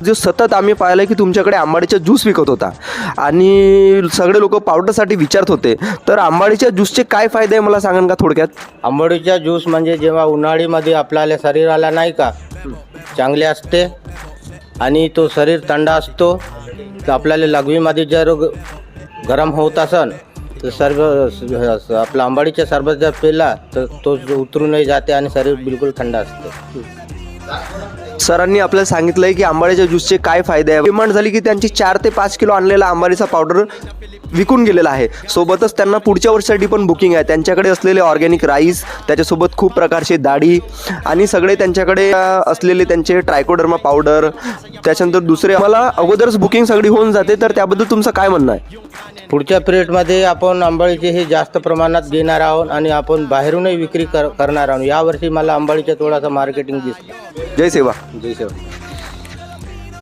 जो सतत आम्ही पाहिलं की तुमच्याकडे आंबाडीचा ज्यूस विकत होता आणि सगळे लोक पावडरसाठी विचारत होते, तर आंबाडीच्या ज्यूसचे काय फायदे आहे मला सांगाल का थोडक्यात? आंबोळीचा ज्यूस म्हणजे जेव्हा उन्हाळीमध्ये आपल्याला शरीराला नाही का चांगले असते आणि तो शरीर थंड असतो, तर आपल्याला लघवीमध्ये जर गरम होत असन तर सर्व आपला आंबाडीचा सरबत जर पिला तर तो उतरूनही जाते आणि शरीर बिलकुल थंड असते. सरांनी आपल्याला सांगितलंय की आंबाडीच्या ज्यूसचे काय फायदे आहे. डिमांड झाली की त्यांची 4 ते 5 किलो आणलेला आंबाडीचा पावडर विकून गेलेला आहे. सोबतच त्यांना पुढच्या वर्षासाठी पण बुकिंग आहे. त्यांच्याकडे असलेले ऑर्गॅनिक राईस, त्याच्यासोबत खूप प्रकारचे डाळी आणि सगळे त्यांच्याकडे असलेले त्यांचे ट्रायकोडर्मा पावडर, त्याच्यानंतर दुसरे मला अगोदरच बुकिंग सगळी होऊन जाते. तर त्याबद्दल तुमचं काय म्हणणं आहे? पुढच्या पिरियडमध्ये आपण आंबाळीचे हे जास्त प्रमाणात घेणार आहोत आणि आपण बाहेरूनही विक्री करणार आहोत. यावर्षी मला आंबाळीचा थोडासा मार्केटिंग दिसतं. जय सेवा. जय सेवा.